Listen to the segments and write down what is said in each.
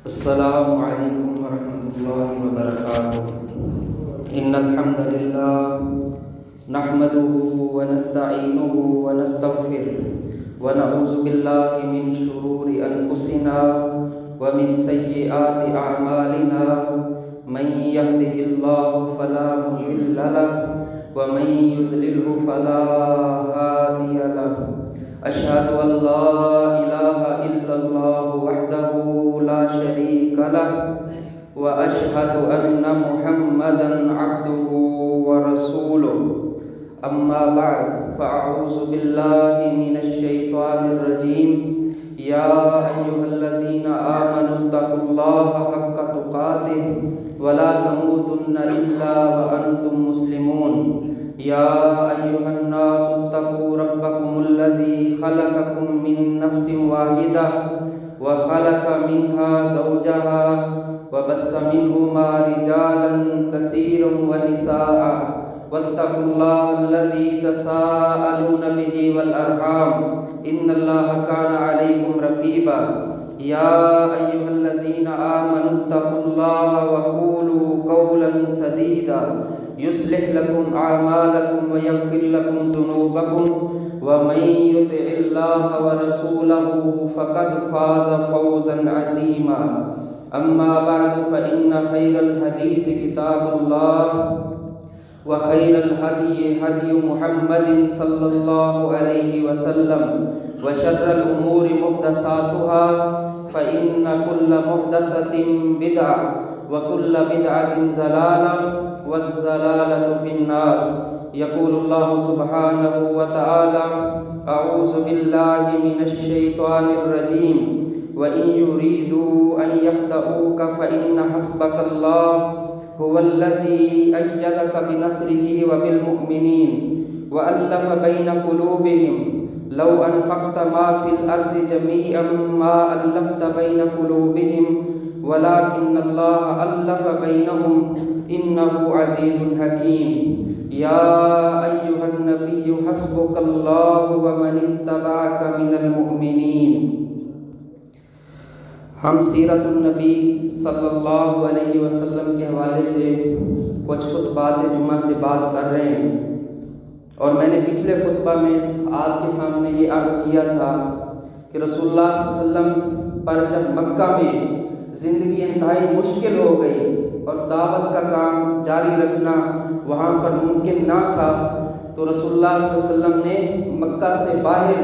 السلام علیکم ورحمۃ اللہ وبرکاتہ۔ ان الحمد للہ نحمده ونستعینه ونستغفره ونعوذ باللہ من شرور انفسنا ومن سیئات اعمالنا من يهده الله فلا مضل له ومن يضلل فلا هادي له۔ اشهد ان لا الہ الا اللہ وحدہ لا شریک له واشهد ان محمدا عبده ورسوله۔ اما بعد فاعوذ باللہ من الشیطان الرجیم۔ یا ایھا الذین آمنوا اتقوا اللہ حق تقاتہ ولا تموتن الا وانتم مسلمون۔ یا ایھا الناس اتقوا ربکم الذی خلقکم من نفس واحدہ وخلق منها زوجها وبث منهما رجالا كثيرا ونساء واتقوا الله الذي تساءلون به والأرحام إن الله كان عليكم رقيبا۔ يا أيها الذين آمنوا اتقوا الله وقولوا قولا سديدا يصلح لكم أعمالكم ويغفر لكم ذنوبكم ومن يطع الله ورسوله فقد فاز فوزا عظيما۔ أما بعد فإن خير الحديث كتاب الله وخير الهدي هدي محمد صلى الله عليه وسلم وشر الأمور محدثاتها فإن كل محدثة بدعة وكل بدعة ضلالة والضلالة في النار۔ يقول الله سبحانه وتعالى أعوذ بالله من الشيطان الرجيم وإن يريدوا أن يخدعوك فإن حسبك الله هو الذي أيدك بنصره وبالمؤمنين وألف بين قلوبهم لو أنفقت ما في الأرض جميعا ما ألفت بين قلوبهم ولكن الله ألف بينهم إنه عزيز حكيم۔ يا أيها النبي حسبك الله ومن اتبعك من المؤمنين۔ ہم سیرت النبی صلی اللہ علیہ وسلم کے حوالے سے کچھ خطبات جمعہ سے بات کر رہے ہیں، اور میں نے پچھلے خطبہ میں آپ کے سامنے یہ عرض کیا تھا کہ رسول اللہ صلی اللہ علیہ وسلم پر جب مکہ میں زندگی انتہائی مشکل ہو گئی اور دعوت کا کام جاری رکھنا وہاں پر ممکن نہ تھا، تو رسول اللہ صلی اللہ علیہ وسلم نے مکہ سے باہر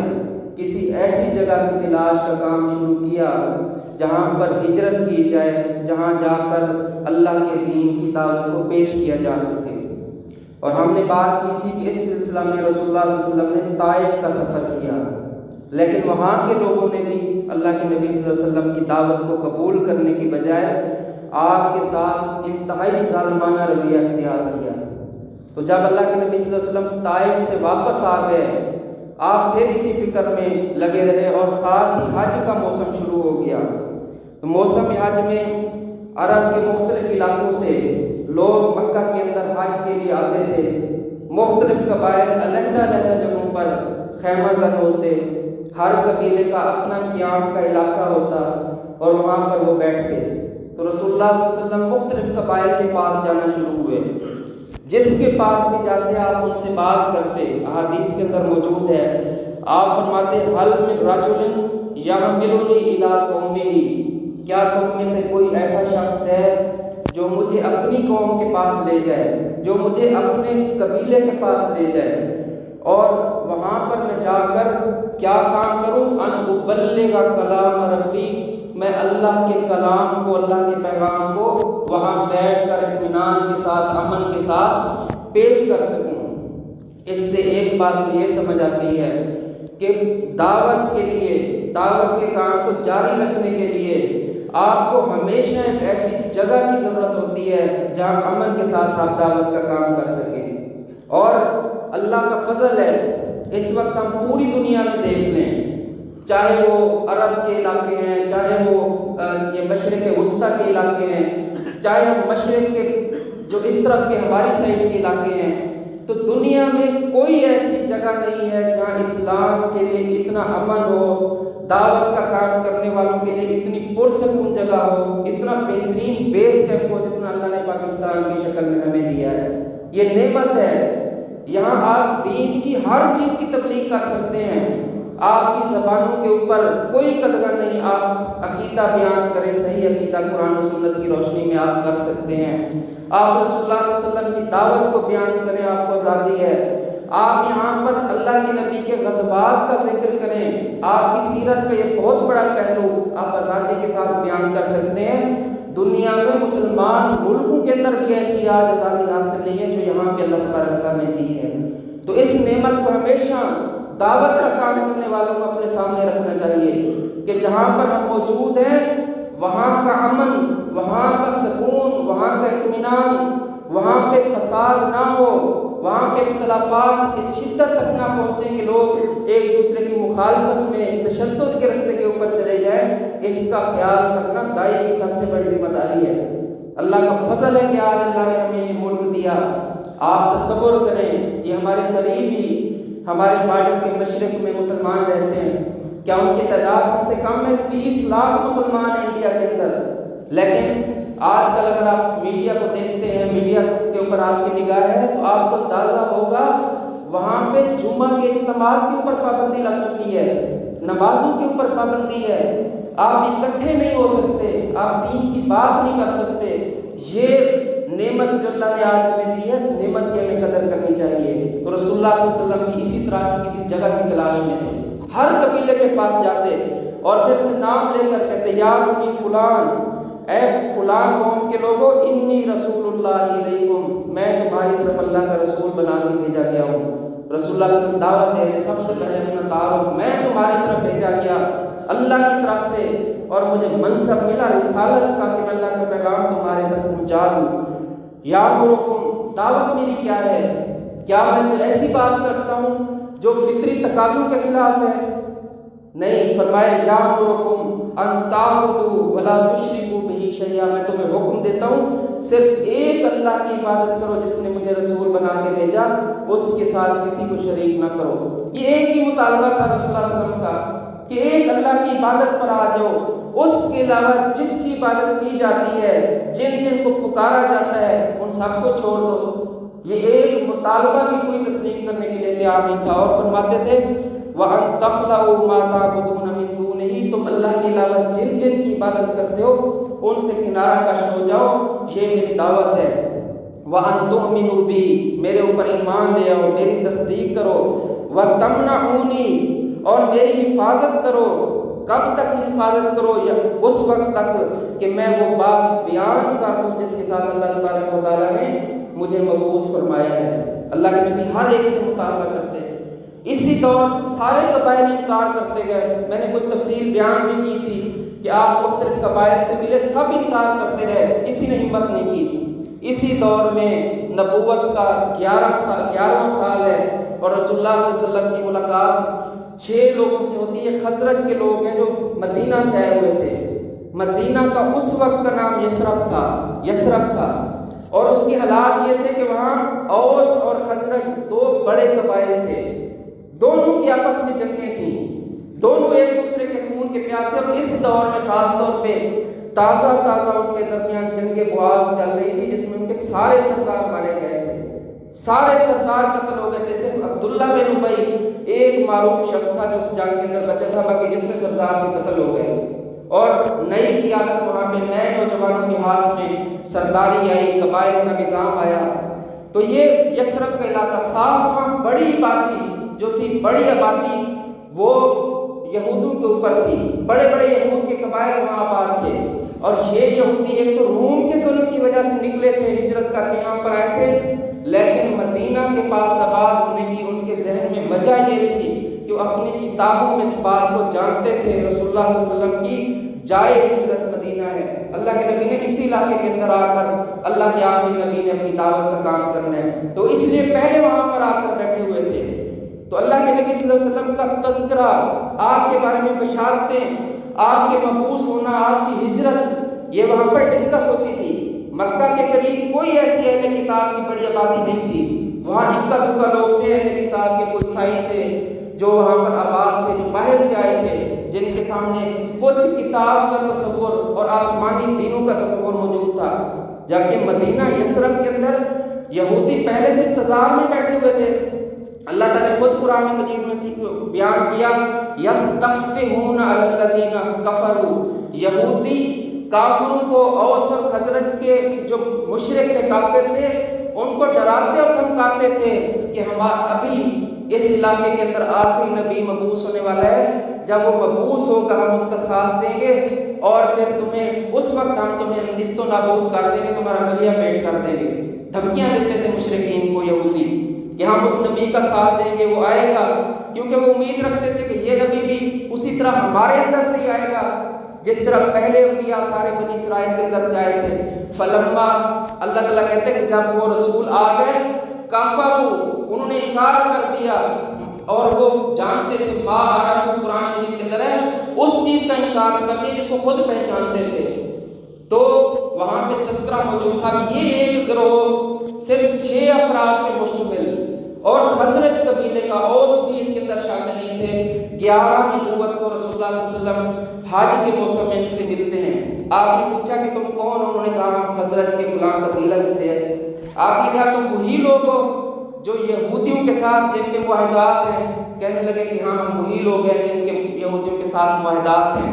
کسی ایسی جگہ کی تلاش کا کام شروع کیا جہاں پر ہجرت کی جائے، جہاں جا کر اللہ کے دین کی دعوت کو پیش کیا جا سکے۔ اور ہم نے بات کی تھی کہ اس سلسلہ میں رسول اللہ صلی اللہ علیہ وسلم نے طائف کا سفر کیا، لیکن وہاں کے لوگوں نے بھی اللہ کے نبی صلی اللہ علیہ وسلم کی دعوت کو قبول کرنے کی بجائے آپ کے ساتھ انتہائی ظالمانہ رویہ اختیار کیا۔ تو جب اللہ کے نبی صلی اللہ علیہ وسلم طائف سے واپس آ گئے، آپ پھر اسی فکر میں لگے رہے، اور ساتھ ہی حج کا موسم شروع ہو گیا۔ تو موسم حج میں عرب کے مختلف علاقوں سے لوگ مکہ کے اندر حج کے لیے آتے تھے۔ مختلف قبائل علیحدہ علیحدہ جگہوں پر خیمہ زن ہوتے، ہر قبیلے کا اپنا قیام کا علاقہ ہوتا اور وہاں پر وہ بیٹھتے۔ تو رسول اللہ صلی اللہ علیہ وسلم مختلف قبائل کے پاس جانا شروع ہوئے، جس کے پاس بھی جاتے آپ ان سے بات کرتے۔ احادیث کے اندر موجود ہے، آپ فرماتے حل من رجل یحملنی الی قومہ، کیا تم میں سے کوئی ایسا شخص ہے جو مجھے اپنی قوم کے پاس لے جائے، جو مجھے اپنے قبیلے کے پاس لے جائے، اور وہاں پر میں جا کر کیا کام کروں؟ ان ابلغ کلام ربی، میں اللہ کے کلام کو، اللہ کے پیغام کو وہاں بیٹھ کر اطمینان کے ساتھ، امن کے ساتھ پیش کر سکوں۔ اس سے ایک بات تو یہ سمجھ آتی ہے کہ دعوت کے لیے، دعوت کے کام کو جاری رکھنے کے لیے آپ کو ہمیشہ ایک ایسی جگہ کی ضرورت ہوتی ہے جہاں امن کے ساتھ آپ دعوت کا کام کر سکیں۔ اور اللہ کا فضل ہے، اس وقت ہم پوری دنیا میں دیکھ لیں، چاہے وہ عرب کے علاقے ہیں، چاہے وہ یہ مشرق وسطیٰ کے علاقے ہیں، چاہے مشرق کے جو اس طرف کے ہماری سائڈ کے علاقے ہیں، تو دنیا میں کوئی ایسی جگہ نہیں ہے جہاں اسلام کے لیے اتنا امن ہو، دعوت کا کام کرنے والوں کے لیے اتنی پرسکون جگہ ہو، اتنا بہترین بیس کیمپ ہو جتنا اللہ نے پاکستان کی شکل میں ہمیں دیا ہے۔ یہ نعمت ہے، یہاں آپ دین کی ہر چیز کی تبلیغ کر سکتے ہیں، آپ کی زبانوں کے اوپر کوئی قدغن نہیں، آپ عقیدہ بیان کریں، صحیح عقیدہ قرآن و سنت کی روشنی میں آپ کر سکتے ہیں، آپ رسول اللہ صلی اللہ علیہ وسلم کی دعوت کو بیان کریں، آپ کو آزادی ہے، آپ یہاں پر اللہ کے نبی کے غزوات کا ذکر کریں، آپ کی سیرت کا یہ بہت بڑا پہلو آپ آزادی کے ساتھ بیان کر سکتے ہیں۔ دنیا میں مسلمان ملکوں کے اندر بھی ایسی آج آزادی حاصل نہیں ہے جو یہاں پہ اللہ تبارک تعالیٰ نے دی ہے۔ تو اس نعمت کو ہمیشہ دعوت کا کام کرنے والوں کو اپنے سامنے رکھنا چاہیے کہ جہاں پر ہم موجود ہیں وہاں کا امن، وہاں کا سکون، وہاں کا اطمینان، وہاں پہ فساد نہ ہو، وہاں پہ اختلافات اس شدت تک نہ پہنچیں کہ لوگ ایک دوسرے کی مخالفت میں تشدد کے راستے کے اوپر چلے جائیں، اس کا خیال کرنا دائی کی سب سے بڑی ذمہ داری ہے۔ اللہ کا فضل ہے کہ آج اللہ نے ہمیں یہ ملک دیا۔ آپ تصور کریں، یہ ہمارے قریبی ہماری بارڈر کے مشرق میں مسلمان رہتے ہیں، کیا ان کی تعداد ہم سے کم ہے؟ 30 لاکھ مسلمان ہیں انڈیا کے اندر، لیکن آج کل اگر آپ میڈیا کو دیکھتے ہیں، میڈیا کے اوپر آپ کی نگاہ ہے تو آپ کو اندازہ ہوگا وہاں پہ جمعہ کے اجتماعات کے اوپر پابندی لگ چکی ہے، نمازوں کے اوپر پابندی ہے، آپ اکٹھے نہیں ہو سکتے، آپ دین کی بات نہیں کر سکتے۔ یہ نعمت جو اللہ نے آج ہمیں دی ہے، اس نعمت کی ہمیں قدر کرنی چاہیے۔ تو رسول اللہ صلی اللہ علیہ وسلم بھی اسی طرح کی کسی جگہ کی تلاش میں تھے، ہر قبیلے کے پاس جاتے اور پھر سے نام لے کر کہتے یا بنی فلان، اے فلان قوم کے لوگوں، انی رسول اللہ علیکم، میں تمہاری طرف اللہ کا رسول بنا کے بھیجا گیا ہوں۔ رسول اللہ صلی اللہ علیہ وسلم دعوت دے رہے، سب سے پہلے اپنا تعارف، میں تمہاری طرف بھیجا گیا اللہ کی طرف سے، اور مجھے منصب ملا رسالت کا کہ میں اللہ کا پیغام تمہارے تک پہنچا دوں۔ یا مرکم، دعوت میری کیا ہے؟ کیا میں کوئی ایسی بات کرتا ہوں جو فطری تقاضوں کے خلاف ہے؟ نہیں، فرمائے یا مرکم ان تعبدوا ولا تشرکوا بہ شیئا، میں تمہیں حکم دیتا ہوں صرف ایک اللہ کی عبادت کرو جس نے مجھے رسول بنا کے بھیجا، اس کے ساتھ کسی کو شریک نہ کرو۔ یہ ایک ہی مطالبہ تھا رسول اللہ صلی اللہ علیہ وسلم کا کہ ایک اللہ کی عبادت پر آ جاؤ، اس کے علاوہ جس کی عبادت کی جاتی ہے، جن جن کو پکارا جاتا ہے، ان سب کو چھوڑ دو۔ یہ ایک مطالبہ بھی کوئی تسلیم کرنے کے لیے تیار نہیں تھا، اور فرماتے تھے وَأَن تَخْلَعُوا مَا تَعْبُدُونَ مِن دُونِهِ، تم اللہ کے علاوہ جن جن کی عبادت کرتے ہو ان سے کنارہ کش ہو جاؤ، یہ میری دعوت ہے۔ وَأَن تُؤْمِنُوا بِي، میرے اوپر ایمان لے آؤ، میری تصدیق کرو۔ وَتَمْنَعُونِي، اور میری حفاظت کرو۔ کب تک حفاظت کرو؟ یا اس وقت تک کہ میں وہ بات بیان کر دوں جس کے ساتھ اللہ تبارک و تعالیٰ نے مجھے مبعوث فرمایا ہے۔ اللہ کے نبی ہر ایک سے مطالبہ کرتے ہیں۔ اسی دور سارے قبائل انکار کرتے گئے، میں نے کچھ تفصیل بیان بھی کی تھی کہ آپ مختلف قبائل سے ملے، سب انکار کرتے رہے، کسی نے ہمت نہیں کی۔ اسی دور میں نبوت کا 11واں سال ہے اور رسول اللہ صلی اللہ علیہ وسلم کی ملاقات 6 لوگوں سے ہوتی ہے، خزرج کے لوگ ہیں جو مدینہ سے آئے ہوئے تھے۔ مدینہ کا اس وقت کا نام یثرب تھا، اور اس کے حالات یہ تھے کہ وہاں اوس اور خزرج 2 بڑے قبائل تھے، دونوں کی آپس میں جنگیں تھیں، دونوں ایک دوسرے کے خون کے پیاسے، اور اس دور میں خاص طور پہ تازہ ان کے درمیان جنگ بواز چل رہی تھی جس میں ان کے سارے سردار مارے گئے تھے، سارے سردار قتل ہو گئے تھے، صرف عبداللہ بن ابی ایک معروف شخص تھا جو اس جنگ کے اندر بچا تھا، باقی جتنے سردار کے قتل ہو گئے۔ اور نئی قیادت وہاں پہ نئے نوجوانوں کے ہاتھ میں سرداری آئی، قبائل کا نظام آیا۔ تو یہ یثرب کا علاقہ، ساتھ وہاں بڑی آبادی جو تھی، بڑی آبادی وہ یہودوں کے اوپر تھی، بڑے بڑے یہود کے قبائل وہاں آباد تھے، اور یہ یہودی ایک تو روم کے ظلم کی وجہ سے نکلے تھے، ہجرت کر کے یہاں پر آئے تھے، لیکن مدینہ کے پاس آباد ہونے کی ان کے ذہن میں وجہ یہ تھی کہ وہ اپنی کتابوں میں اس بات کو جانتے تھے رسول اللہ صلی اللہ علیہ وسلم کی جائے ہجرت مدینہ ہے، اللہ کے نبی نے اسی علاقے کے اندر آ کر اللہ کے آخری نبی نے اپنی دعوت کا کام کرنا ہے، تو اس لیے پہلے وہاں پر آ کر بیٹھے ہوئے تھے۔ تو اللہ کے نبی صلی اللہ علیہ وسلم کا تذکرہ، آپ کے بارے میں بشارتیں، آپ کے مبعوث ہونا، آپ کی ہجرت، یہ وہاں پر ڈسکس ہوتی تھی۔ مکہ کے قریب کوئی ایسی اہل کتاب کی بڑی آبادی نہیں تھی، وہاں اکا دکا لوگ تھے اہل کتاب کے، کوئی عیسائی تھے جو وہاں پر آباد تھے، جو باہر سے آئے تھے، جن کے سامنے کچھ کتاب کا تصور اور آسمانی دینوں کا تصور موجود تھا، جبکہ مدینہ یثرب کے اندر یہودی پہلے سے انتظار میں بیٹھے ہوئے تھے۔ اللہ تعالیٰ نے خود قرآن مجید میں بیان کیا، یستفتحون علی الذین کفروا، یہودی کافروں کو، اوس اور خزرج کے جو مشرک تھے، کافر تھے، ان کو ڈراتے اور دھمکاتے تھے کہ ہم ابھی اس علاقے کے اندر آخری نبی مبعوث ہونے والا ہے، جب وہ مبعوث ہوگا ہم اس کا ساتھ دیں گے اور پھر تمہیں اس وقت ہم تمہیں نیست و نابود کر دیں گے، تمہارا ملیہ میٹ کر دیں گے۔ دھمکیاں دیتے تھے مشرکین کو یہودی کہ ہم اس نبی کا ساتھ دیں گے، وہ آئے گا، کیونکہ وہ امید رکھتے تھے کہ یہ نبی بھی اسی طرح ہمارے اندر سے ہی آئے گا جس طرح پہلے انبیاء سارے بنی اسرائیل کے اندر سے آئے تھے۔ فلما، اللہ تعالیٰ کہتے ہیں کہ جب وہ رسول آ گئے، کفروا، انہوں نے انکار کر دیا، اور وہ جانتے تھے ما عرفوا، قرآن مجید کے اندر ہے، اس چیز کا انکار کر دیا جس کو خود پہچانتے تھے۔ تو وہاں پہ تذکرہ موجود تھا کہ یہ ایک گروہ صرف 6 افراد کے مشتمل، اور خزرج قبیلے کا، اوس بھی اس کے اندر شامل نہیں تھے۔ 11 نبوت کو رسول اللہ صلی اللہ علیہ وسلم حج کے موسم میں ان سے ملتے ہیں۔ آپ نے پوچھا کہ تم کون؟ انہوں نے کہا ہم خزرج کے فلاں قبیلہ میں سے ہے۔ آپ نے کہا تم وہی لوگ ہو جو یہودیوں کے ساتھ جن کے معاہدات ہیں؟ کہنے لگے کہ ہاں ہم وہی لوگ ہیں جن کے یہودیوں کے ساتھ معاہدات ہیں۔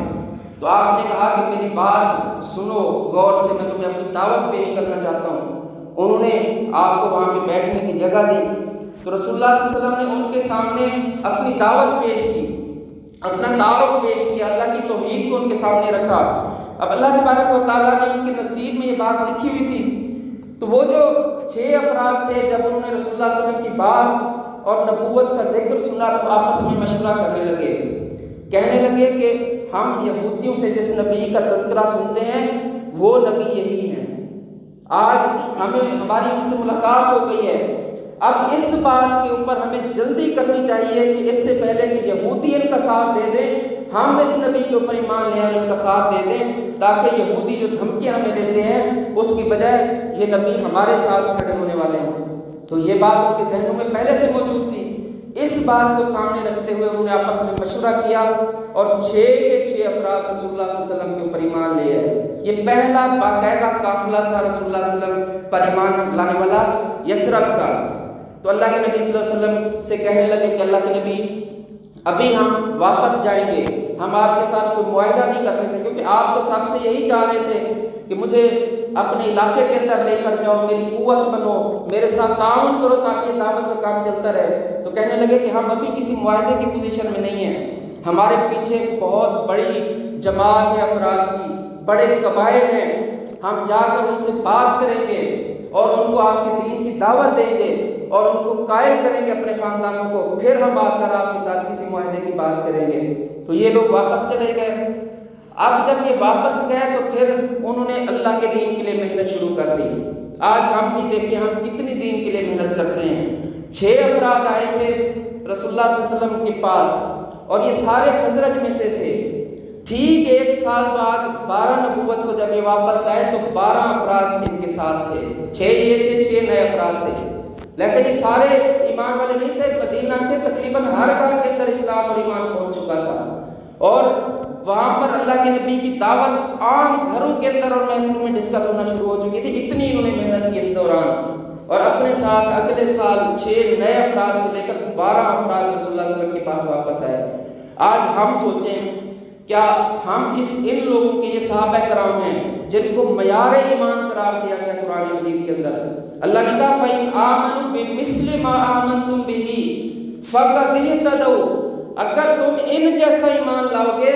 تو آپ نے کہا کہ میری بات سنو غور سے، میں تمہیں اپنی دعوت پیش کرنا چاہتا ہوں۔ انہوں نے آپ کو وہاں پہ بیٹھنے کی جگہ دی، تو رسول اللہ صلی اللہ علیہ وسلم نے ان کے سامنے اپنی دعوت پیش کی، اپنا تعارف پیش کیا، اللہ کی توحید کو ان کے سامنے رکھا۔ اب اللہ تبارک و تعالیٰ نے ان کے نصیب میں یہ بات لکھی ہوئی تھی، تو وہ جو 6 افراد تھے، جب انہوں نے رسول اللہ صلی اللہ علیہ وسلم کی بات اور نبوت کا ذکر سنا تو آپس میں مشورہ کرنے لگے، کہنے لگے کہ ہم یہودیوں سے جس نبی کا تذکرہ سنتے ہیں وہ نبی یہی ہیں، آج ہماری ان سے ملاقات ہو گئی ہے، اب اس بات کے اوپر ہمیں جلدی کرنی چاہیے کہ اس سے پہلے کہ یہودی ان کا ساتھ دے دیں، ہم اس نبی کے اوپر ایمان لے اور ان کا ساتھ دے دیں، تاکہ یہودی جو دھمکیاں ہمیں دیتے ہیں اس کی بجائے یہ نبی ہمارے ساتھ کھڑے ہونے والے ہوں۔ تو یہ بات ان کے ذہنوں میں پہلے سے موجود تھی۔ اس بات کو سامنے رکھتے ہوئے انہوں نے آپس میں مشورہ کیا، اور 6 کے 6 افراد رسول اللہ صلی اللہ علیہ وسلم کے اوپر ایمان لے آئے۔ یہ پہلا باقاعدہ قافلہ تھا رسول اللہ صلی اللہ علیہ وسلم پر ایمان لانے والا یثرب کا۔ تو اللہ کے نبی صلی اللہ علیہ وسلم سے کہنے لگے کہ اللہ کے نبی ابھی ہم واپس جائیں گے، ہم آپ کے ساتھ کوئی معاہدہ نہیں کر سکتے، کیونکہ آپ تو سب سے یہی چاہ رہے تھے کہ مجھے اپنے علاقے کے اندر لے کر جاؤ، میری قوت بنو، میرے ساتھ تعاون کرو تاکہ یہ دعوت کا کام چلتا رہے۔ تو کہنے لگے کہ ہم ابھی کسی معاہدے کی پوزیشن میں نہیں ہیں، ہمارے پیچھے ایک بہت بڑی جماعت ہے افراد کی، بڑے قبائل ہیں، ہم جا کر ان سے بات کریں گے اور ان کو آپ کے دین کی دعوت دیں گے اور ان کو قائل کریں گے اپنے خاندانوں کو، پھر ہم آ کر آپ کے ساتھ کسی معاہدے کی بات کریں گے۔ تو یہ لوگ واپس چلے گئے۔ اب جب یہ واپس گئے تو پھر انہوں نے اللہ کے دین کے لیے محنت شروع کر دی۔ آج ہم بھی دیکھیں ہم کتنی دین کے لیے محنت کرتے ہیں۔ 6 افراد آئے تھے رسول اللہ صلی اللہ علیہ وسلم کے پاس، اور یہ سارے خزرج میں سے تھے۔ ٹھیک 1 سال بعد 12 نبوت کو جب یہ واپس آئے تو 12 افراد ان کے ساتھ تھے، 6 یہ تھے، 6 نئے افراد تھے، لیکن یہ سارے ایمان والے نہیں تھے۔ مدینہ کے تقریباً ہر گھر کے اندر اسلام اور ایمان پہنچ چکا تھا، اور وہاں پر اللہ کے نبی کی دعوت عام گھروں کے اندر اور محفلوں میں ڈسکس ہونا شروع ہو چکی تھی۔ اتنی انہوں نے محنت کی اس دوران، اور اپنے ساتھ اگلے سال 6 نئے افراد کو لے کر 12 افراد رسول اللہ صلی اللہ علیہ وسلم کے پاس واپس آئے۔ آج ہم سوچیں کیا ہم ان لوگوں کے یہ صحابہ کرام ہیں جن کو معیار ایمان قرار دیا گیا قرآن مجید کے اندر؟ اللہ نے کہا فَإِنْ آمَنُوا بِمِثْلِ مَا آمَنْتُمْ بِهِ فَقَدْ اهْتَدَوْا، اگر تم ان جیسا ایمان لاؤ گے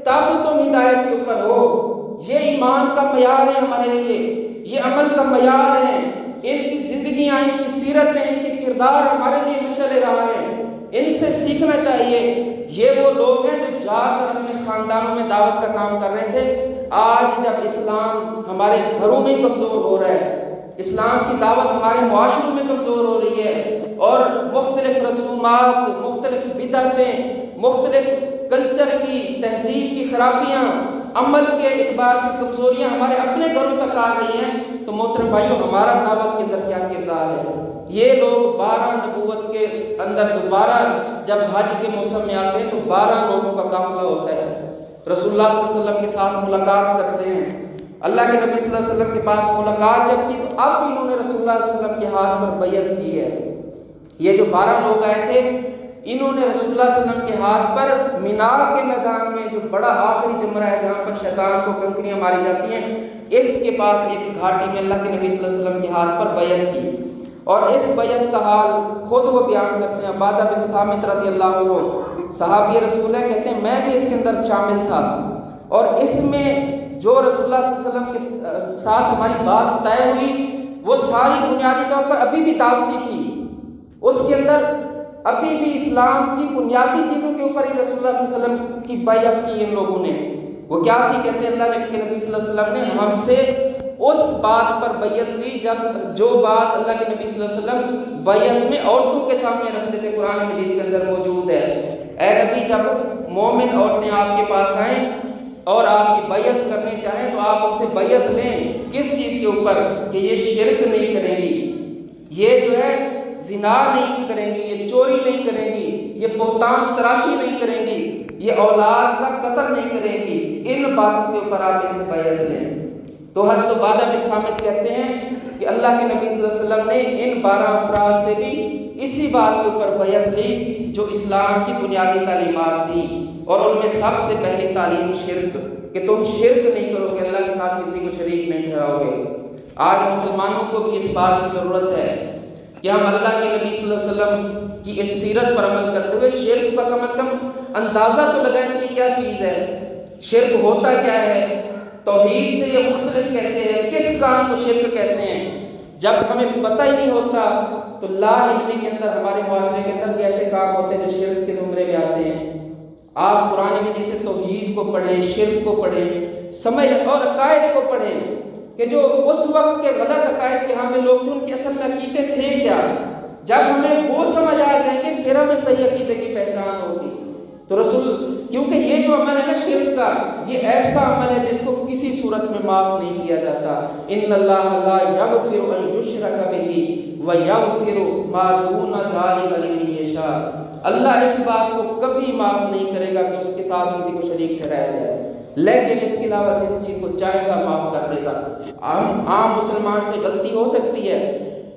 تب تم ہدایت کے اوپر ہو۔ یہ ایمان کا معیار ہے ہمارے لیے، یہ عمل کا معیار ہے، ان کی زندگیاں، ان کی سیرتیں، ان کے کردار ہمارے لیے مشعل راہ ہیں، ان سے سیکھنا چاہیے۔ یہ وہ لوگ ہیں جو جا کر اپنے خاندانوں میں دعوت کا کام کر رہے تھے۔ آج جب اسلام ہمارے گھروں میں کمزور ہو رہا ہے، اسلام کی دعوت ہمارے معاشروں میں کمزور ہو رہی ہے، اور مختلف رسومات، مختلف بدعتیں، مختلف کلچر کی، تہذیب کی خرابیاں عمل کے اعتبار سے کمزوریاں ہمارے اپنے گھروں تک آ گئی ہیں، تو محترم بھائیوں ہمارا دعوت کے اندر کیا کردار ہے؟ یہ لوگ 12 نبوت کے اندر دوبارہ جب حج کے موسم میں آتے ہیں تو 12 لوگوں کا قافلہ ہوتا ہے، رسول اللہ صلی اللہ علیہ وسلم کے ساتھ ملاقات کرتے ہیں، اللہ کے نبی صلی اللہ علیہ وسلم کے پاس ملاقات جب کی تو اب انہوں نے رسول اللہ صلی اللہ علیہ وسلم کے ہاتھ پر بیعت کی ہے۔ یہ جو 12 لوگ آئے تھے انہوں نے رسول اللہ صلی اللہ علیہ وسلم کے ہاتھ پر مینا کے میدان میں، جو بڑا آخری جمرہ ہے جہاں پر شیطان کو کنکریاں ماری جاتی ہیں، اس کے پاس ایک گھاٹی میں اللہ کے نبی صلی اللہ علیہ وسلم کے ہاتھ پر بیعت کی، اور اس بیعت کا حال خود وہ بیان کرتے ہیں۔ عبادہ بن صامت رضی اللہ عنہ صحابی رسول ہے، کہتے ہیں میں بھی اس کے اندر شامل تھا، اور اس میں جو رسول اللہ صلی اللہ علیہ وسلم کے ساتھ ہماری بات طے ہوئی وہ ساری بنیادی طور پر ابھی بھی دعوتی تھی، اس کے اندر ابھی بھی اسلام کی بنیادی چیزوں کے اوپر ہی رسول اللہ صلی اللہ علیہ وسلم کی بیعت کی ان لوگوں نے۔ وہ کیا تھی؟ کہتے ہیں اللہ کے نبی صلی اللہ علیہ وسلم نے ہم سے اس بات پر بیعت لی جب جو بات اللہ کے نبی صلی اللہ علیہ وسلم بیعت میں عورتوں کے سامنے رکھتے تھے، قرآن مجید کے اندر موجود ہے، اے نبی جب مومن عورتیں آپ کے پاس آئیں اور آپ کی بیعت کرنے چاہیں تو آپ ان سے بیعت لیں، کس چیز کے اوپر؟ کہ یہ شرک نہیں کریں گی، یہ جو ہے زنا نہیں کریں گی، یہ چوری نہیں کریں گی، یہ بہتان تراشی نہیں کریں گی، یہ اولاد کا قتل نہیں کریں گی، ان باتوں کے اوپر آپ ان سے بیعت لیں۔ تو حضرت عبادہ بن صامت کہتے ہیں کہ اللہ کے نبی صلی اللہ علیہ وسلم نے ان 12 افراد سے بھی اسی بات کے اوپر بیعت لی جو اسلام کی بنیادی تعلیمات تھی، اور ان میں سب سے پہلی تعلیم شرک، کہ تم شرک نہیں کرو گے، اللہ کے ساتھ کسی کو شریک نہیں ٹھہراؤ گے۔ آج مسلمانوں کو بھی اس بات کی ضرورت ہے کہ ہم اللہ کے نبی صلی اللہ علیہ وسلم کی اس سیرت پر عمل کرتے ہوئے شرک کا کم از کم اندازہ تو لگائیں کہ یہ کیا چیز ہے، شرک ہوتا کیا ہے، توحید سے یہ مختلف کیسے ہے، کس کام کو شرک کہتے ہیں۔ جب ہمیں پتہ ہی نہیں ہوتا تو لا علمی کے اندر ہمارے معاشرے کے اندر بھی ایسے کام ہوتے ہیں جو شرک کے زمرے میں آتے ہیں۔ آپ قرآن مجید سے توحید کو پڑھیں، شرک کو پڑھیں، سمجھ اور عقائد کو پڑھیں کہ جو اس وقت کے غلط عقائد کے حامل لوگ تھے ان کے اصل میں عقیدے تھے کیا۔ جب ہمیں وہ سمجھ آ جائیں گے پھر ہمیں صحیح عقیدے کی پہچان ہوگی۔ تو رسول، کیونکہ یہ جو عمل ہے نا شرک کا، یہ ایسا عمل ہے جس کو کسی صورت میں معاف نہیں کیا جاتا۔ ان اللہ لا یغفر ان یشرک بہ ویغفر ما دون ذلک لمن یشاء۔ اللہ اس بات کو کبھی معاف نہیں کرے گا کہ اس کے ساتھ کسی کو شریک ٹھہرایا جائے، لیکن اس کے علاوہ جس چیز کو چاہے گا معاف کر دے گا۔ عام مسلمان سے غلطی ہو سکتی ہے،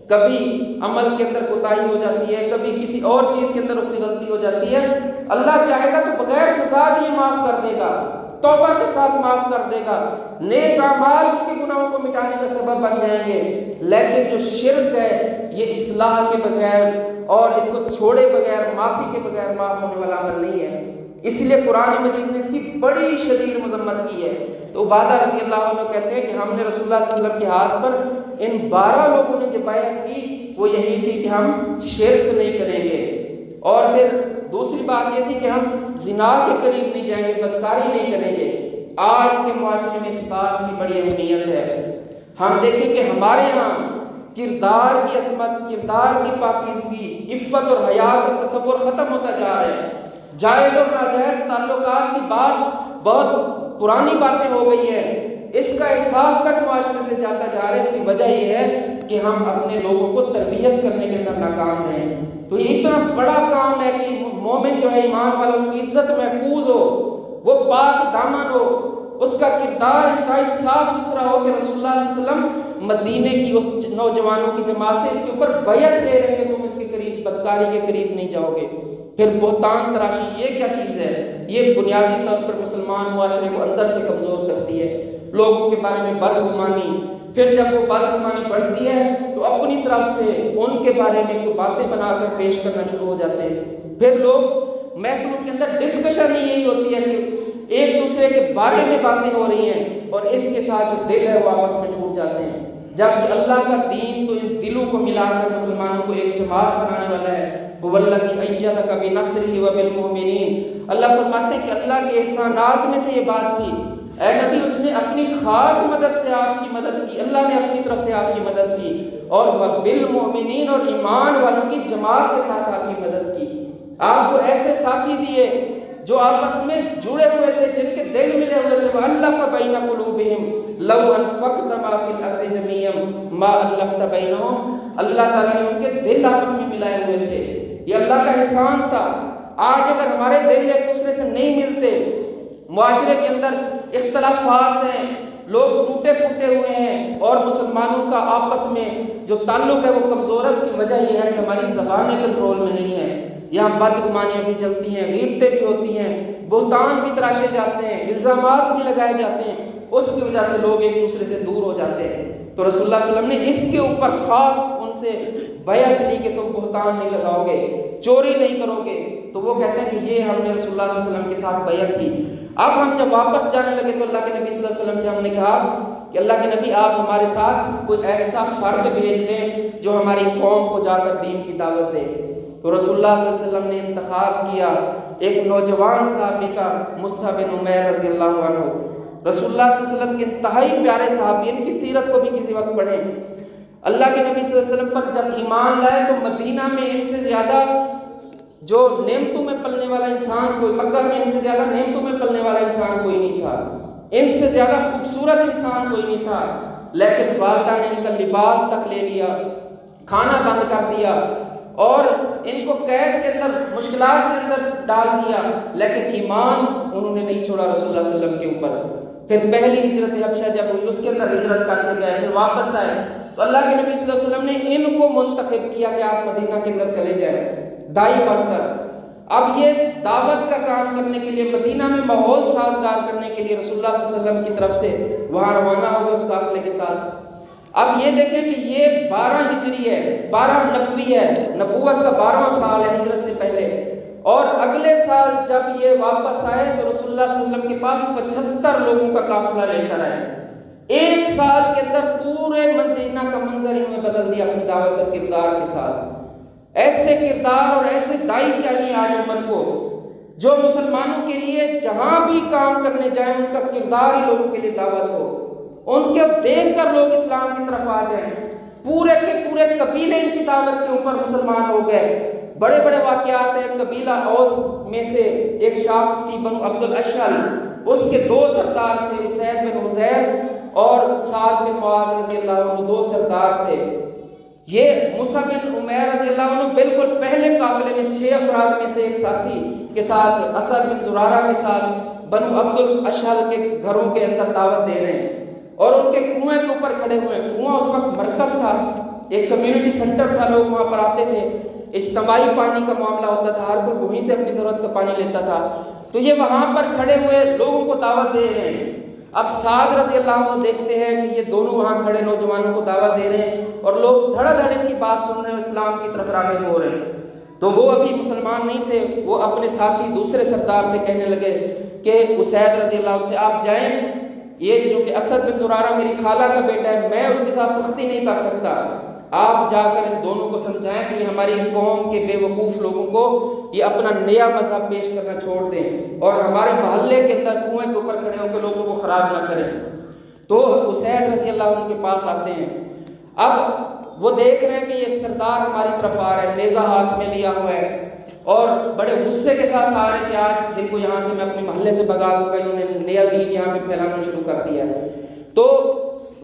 کبھی عمل کے اندر کوتاہی ہو جاتی ہے، کبھی کسی اور چیز کے اندر اس سے غلطی ہو جاتی ہے، اللہ چاہے گا تو بغیر سزا دیے معاف کر دے گا، توبہ کے ساتھ معاف کر دے گا، نیک اعمال اس کے گناہوں کو مٹانے کا سبب بن جائیں گے۔ لیکن جو شرک ہے یہ اصلاح کے بغیر اور اس کو چھوڑے بغیر، معافی کے بغیر معاف ہونے والا عمل نہیں ہے۔ اس لیے قرآن مجید نے اس کی بڑی شدید مذمت کی ہے۔ تو عبادہ رضی اللہ عنہ کہتے ہیں کہ ہم نے رسول اللہ صلی اللہ علیہ وسلم کے ہاتھ پر ان 12 لوگوں نے جو بیعت کی وہ یہی تھی کہ ہم شرک نہیں کریں گے، اور پھر دوسری بات یہ تھی کہ ہم زنا کے قریب نہیں جائیں گے، بدکاری نہیں کریں گے۔ آج کے معاشرے میں اس بات کی بڑی اہمیت ہے۔ ہم دیکھیں کہ ہمارے ہاں کردار کی عظمت، کردار کی پاکیزگی، عفت اور حیا کا تصور ختم ہوتا جا رہا ہے۔ جائز اور ناجائز تعلقات کی بات بہت پرانی باتیں ہو گئی ہیں، اس کا احساس تک معاشرے سے جاتا جا رہا ہے۔ اس کی وجہ یہ ہے کہ ہم اپنے لوگوں کو تربیت کرنے کے اندر ناکام رہے ہیں۔ تو یہ اتنا بڑا کام ہے کہ مومن جو ہے ایمان والا اس کی عزت محفوظ ہو، وہ پاک دامن ہو، اس کا کردار انتہائی صاف ستھرا ہو کہ رسول اللہ صلی اللہ علیہ وسلم مدینے کی اس نوجوانوں کی جماعت سے اس کے اوپر بیعت لے رہے ہیں، تم اس کے قریب بدکاری کے قریب نہیں جاؤ گے۔ پھر بہتان تراشی یہ کیا چیز ہے؟ یہ بنیادی طور پر مسلمان معاشرے کو اندر سے کمزور کرتی ہے۔ لوگوں کے بارے میں بدگمانی، پھر جب وہ بدگمانی بڑھتی ہے تو اپنی طرف سے ان کے بارے میں کوئی باتیں بنا کر پیش کرنا شروع ہو جاتے ہیں۔ پھر لوگ محفلوں کے اندر ڈسکشن ہی یہی ہوتی ہے کہ ایک دوسرے کے بارے میں باتیں ہو رہی ہیں، اور اس کے ساتھ جو دل ہے وہ آپس میں ٹوٹ جاتے ہیں۔ جبکہ اللہ کا دین تو ان دلوں کو ملا کر مسلمانوں کو ایک جماعت بنانے والا ہے۔ وَالَّذِي أَيَّدَكَ بِنَصْرِهِ وَبِالْمُؤْمِنِينَ۔ اللہ فرماتے ہیں کہ اللہ کے احسانات میں سے یہ بات تھی، اے نبی اس نے اپنی خاص مدد سے آپ کی مدد کی، اللہ نے اپنی طرف سے آپ کی مدد کی، اور وَبِالْمُؤْمِنِينَ اور ایمان والوں کی جماعت کے ساتھ آپ کی مدد کی۔ آپ کو ایسے ساتھی دیے جو آپس میں جڑے ہوئے تھے، جن کے دل ملے ہوئے تھے، وَأَلَّفَ بَيْنَ قُلُوبِهِمْ لَوْ أَنفَقْتَ مَا فِي الْأَرْضِ جَمِيعًا مَا أَلَّفْتَ بَيْنَهُمْ۔ اللہ تعالیٰ نے ان کے دل آپس میں ملائے ہوئے تھے، یہ اللہ کا احسان تھا۔ آج اگر ہمارے دل ایک دوسرے سے نہیں ملتے، معاشرے کے اندر اختلافات ہیں، لوگ ٹوٹے پھوٹے ہوئے ہیں، اور مسلمانوں کا آپس میں جو تعلق ہے وہ کمزور ہے، اس کی وجہ یہ ہے کہ ہماری زبانیں کنٹرول میں نہیں ہیں۔ یہاں بدگمانیاں بھی چلتی ہیں، غیبتیں بھی ہوتی ہیں، بہتان بھی تراشے جاتے ہیں، الزامات بھی لگائے جاتے ہیں، اس کی وجہ سے لوگ ایک دوسرے سے دور ہو جاتے ہیں۔ تو رسول اللہ صلی اللہ علیہ وسلم نے اس کے اوپر خاص ان سے بیعت لی کہ تم بہتان نہیں لگاؤ گے، چوری نہیں کرو گے۔ تو وہ کہتے ہیں کہ یہ ہم نے رسول اللہ صلی اللہ علیہ وسلم کے ساتھ بیعت کی۔ اب ہم جب واپس جانے لگے تو اللہ کے نبی صلی اللہ علیہ وسلم سے ہم نے کہا کہ اللہ کے نبی آپ ہمارے ساتھ کوئی ایسا فرد بھیج دیں جو ہماری قوم کو جا کر دین کی دعوت دے۔ تو رسول اللہ صلی اللہ علیہ وسلم نے انتخاب کیا ایک نوجوان صحابی کا، مصعب بن عمیر رضی اللہ عنہ۔ رسول اللہ صلی اللہ علیہ وسلم کے انتہائی پیارے صحابی، ان کی سیرت کو بھی کسی وقت پڑھیں۔ اللہ کے نبی صلی اللہ علیہ وسلم پر جب ایمان لائے تو مدینہ میں ان سے زیادہ جو نعمتوں میں پلنے والا انسان کوئی، مکہ میں ان سے زیادہ نعمتوں میں پلنے والا انسان کوئی نہیں تھا، ان سے زیادہ خوبصورت انسان کوئی نہیں تھا، لیکن والدہ نے ان کا لباس تک لے لیا، کھانا بند کر دیا، اور ان کو قید کے اندر، مشکلات کے اندر ڈال دیا، لیکن ایمان انہوں نے نہیں چھوڑا رسول اللہ صلی اللہ علیہ وسلم کے اوپر۔ پھر پہلی ہجرت حبشہ جب ہوئی، اس کے اندر ہجرت کر کے گئے، پھر واپس آئے تو اللہ کے نبی صلی اللہ علیہ وسلم نے ان کو منتخب کیا کہ آپ مدینہ کے اندر چلے جائیں دائی بن کر۔ اب یہ دعوت کا کام کرنے کے لیے، مدینہ میں ماحول سازگار کرنے کے لیے رسول اللہ صلی اللہ علیہ وسلم کی طرف سے وہاں روانہ ہو گئے اس قافلے کے ساتھ۔ اب یہ دیکھیں کہ یہ 12 ہجری ہے، 12 نبوی ہے، نبوت کا 12واں سال ہے ہجرت سے پہلے، اور اگلے سال جب یہ واپس آئے تو رسول اللہ صلی اللہ علیہ وسلم کے پاس 75 لوگوں کا قافلہ لے کر آئے۔ ایک سال کے اندر پورے مدینہ کا منظر انہوں نے بدل دیا اپنی دعوت اور کردار کے ساتھ۔ ایسے کردار اور ایسے دائی چاہیے آج امت کو، جو مسلمانوں کے لیے جہاں بھی کام کرنے جائیں ان کا کردار ہی لوگوں کے لیے دعوت ہو، ان کو دیکھ کر لوگ اسلام کی طرف آ جائیں۔ پورے کے پورے قبیلے ان کی دعوت کے اوپر مسلمان ہو گئے۔ بڑے بڑے واقعات ہیں، قبیلہ اوس میں سے ایک شاخ تھی بنو عبد الاشہل، اس کے 2 سردار تھے، اسید بن حذیر اور سعد بن معاذ رضی اللہ عنہ، 2 سردار تھے۔ یہ مصعب بن عمیر رضی اللہ عنہ بالکل پہلے قافلے میں 6 افراد میں سے ایک ساتھی کے ساتھ، اسد بن زرارہ کے ساتھ بنو عبد الاشہل کے گھروں کے اندر دعوت دے رہے ہیں، اور ان کے کنویں کے اوپر کھڑے ہوئے ہیں۔ کنواں اس وقت مرکز تھا، ایک کمیونٹی سینٹر تھا، لوگ وہاں پر آتے تھے، اجتماعی پانی کا معاملہ ہوتا تھا، ہر کوئی وہیں سے اپنی ضرورت کا پانی لیتا تھا۔ تو یہ وہاں پر کھڑے ہوئے لوگوں کو دعوت دے رہے ہیں۔ اب سعد رضی اللہ عنہ دیکھتے ہیں کہ یہ دونوں وہاں کھڑے نوجوانوں کو دعوت دے رہے ہیں، اور لوگ دھڑا دھڑ ان کی بات سن رہے ہیں، اسلام کی طرف راغب ہو رہے ہیں۔ تو وہ ابھی مسلمان نہیں تھے، وہ اپنے ساتھی دوسرے سردار سے کہنے لگے کہ اسید رضی اللہ عنہ سے آپ جائیں، یہ جو کہ اسد بن زرارہ میری خالہ کا بیٹا ہے، میں اس کے ساتھ سختی نہیں کر سکتا، آپ جا کر ان دونوں کو سمجھائیں کہ یہ ہماری قوم کے بے وقوف لوگوں کو یہ اپنا نیا مذہب پیش کرنا چھوڑ دیں، اور ہمارے محلے کے اندر کنویں کے اوپر کھڑے ہو کے لوگوں کو خراب نہ کریں۔ تو اسید رضی اللہ عنہ کے پاس آتے ہیں۔ اب وہ دیکھ رہے ہیں کہ یہ سردار ہماری طرف آ رہے ہیں، نیزہ ہاتھ میں لیا ہوا ہے، اور بڑے غصے کے ساتھ آ رہے ہیں کہ آج ان کو یہاں سے میں اپنے محلے سے بھگا دوں گا، انہوں نے نیا دین یہاں پہ پھیلانا شروع کر دیا ہے۔ تو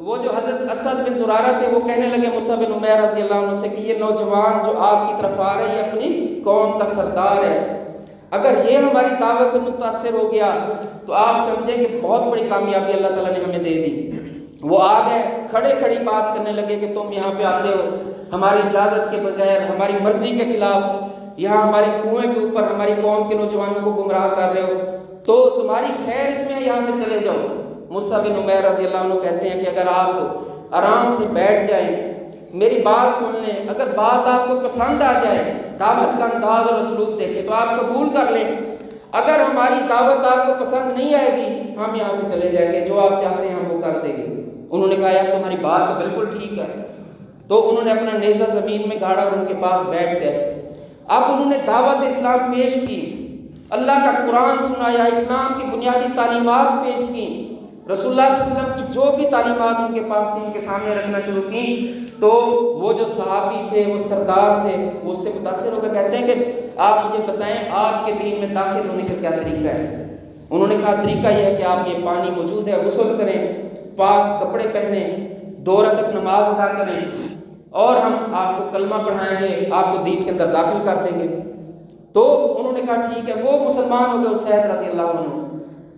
وہ جو حضرت اسد بن زرارہ تھے وہ کہنے لگے مصعب بن عمیر رضی اللہ عنہ سے کہ یہ نوجوان جو آپ کی طرف آ رہے ہیں یہ اپنی قوم کا سردار ہے، اگر یہ ہماری دعوت سے متاثر ہو گیا تو آپ سمجھیں کہ بہت بڑی کامیابی اللہ تعالیٰ نے ہمیں دے دی۔ وہ آ گئے، کھڑے کھڑی بات کرنے لگے کہ تم یہاں پہ آتے ہو ہماری اجازت کے بغیر، ہماری مرضی کے خلاف، یہاں ہمارے کنویں کے اوپر ہماری قوم کے نوجوانوں کو گمراہ کر رہے ہو، تو تمہاری خیر اس میں یہاں سے چلے جاؤ۔ مصعب بن عمیر رضی اللہ عنہ کہتے ہیں کہ اگر آپ آرام سے بیٹھ جائیں، میری بات سن لیں، اگر بات آپ کو پسند آ جائے، دعوت کا انداز اور اسلوب دیکھیں تو آپ قبول کر لیں، اگر ہماری دعوت آپ کو پسند نہیں آئے گی ہم یہاں سے چلے جائیں گے، جو آپ چاہتے ہیں ہم وہ کر دیں گے۔ انہوں نے کہا یار تمہاری بات تو بالکل ٹھیک ہے۔ تو انہوں نے اپنا نیزہ زمین میں گاڑا اور ان کے پاس بیٹھ گئے۔ اب انہوں نے دعوت اسلام پیش کی، اللہ کا قرآن سنایا، اسلام کی بنیادی تعلیمات پیش کی، رسول اللہ صلی اللہ علیہ وسلم کی جو بھی تعلیمات ان کے پاس تھی ان کے سامنے رکھنا شروع کی، تو وہ جو صحابی تھے، وہ سردار تھے، وہ اس سے متاثر ہو کر کہتے ہیں کہ آپ مجھے بتائیں آپ کے دین میں داخل ہونے کا کیا طریقہ ہے؟ انہوں نے کہا طریقہ یہ ہے کہ آپ یہ پانی موجود ہے، غسل کریں، پاک کپڑے پہنیں، 2 رکعت نماز ادا کریں، اور ہم آپ کو کلمہ پڑھائیں گے، آپ کو دین کے اندر داخل کر دیں گے۔ تو انہوں نے کہا ٹھیک ہے، وہ مسلمان ہو گئے اسید رضی اللہ عنہ۔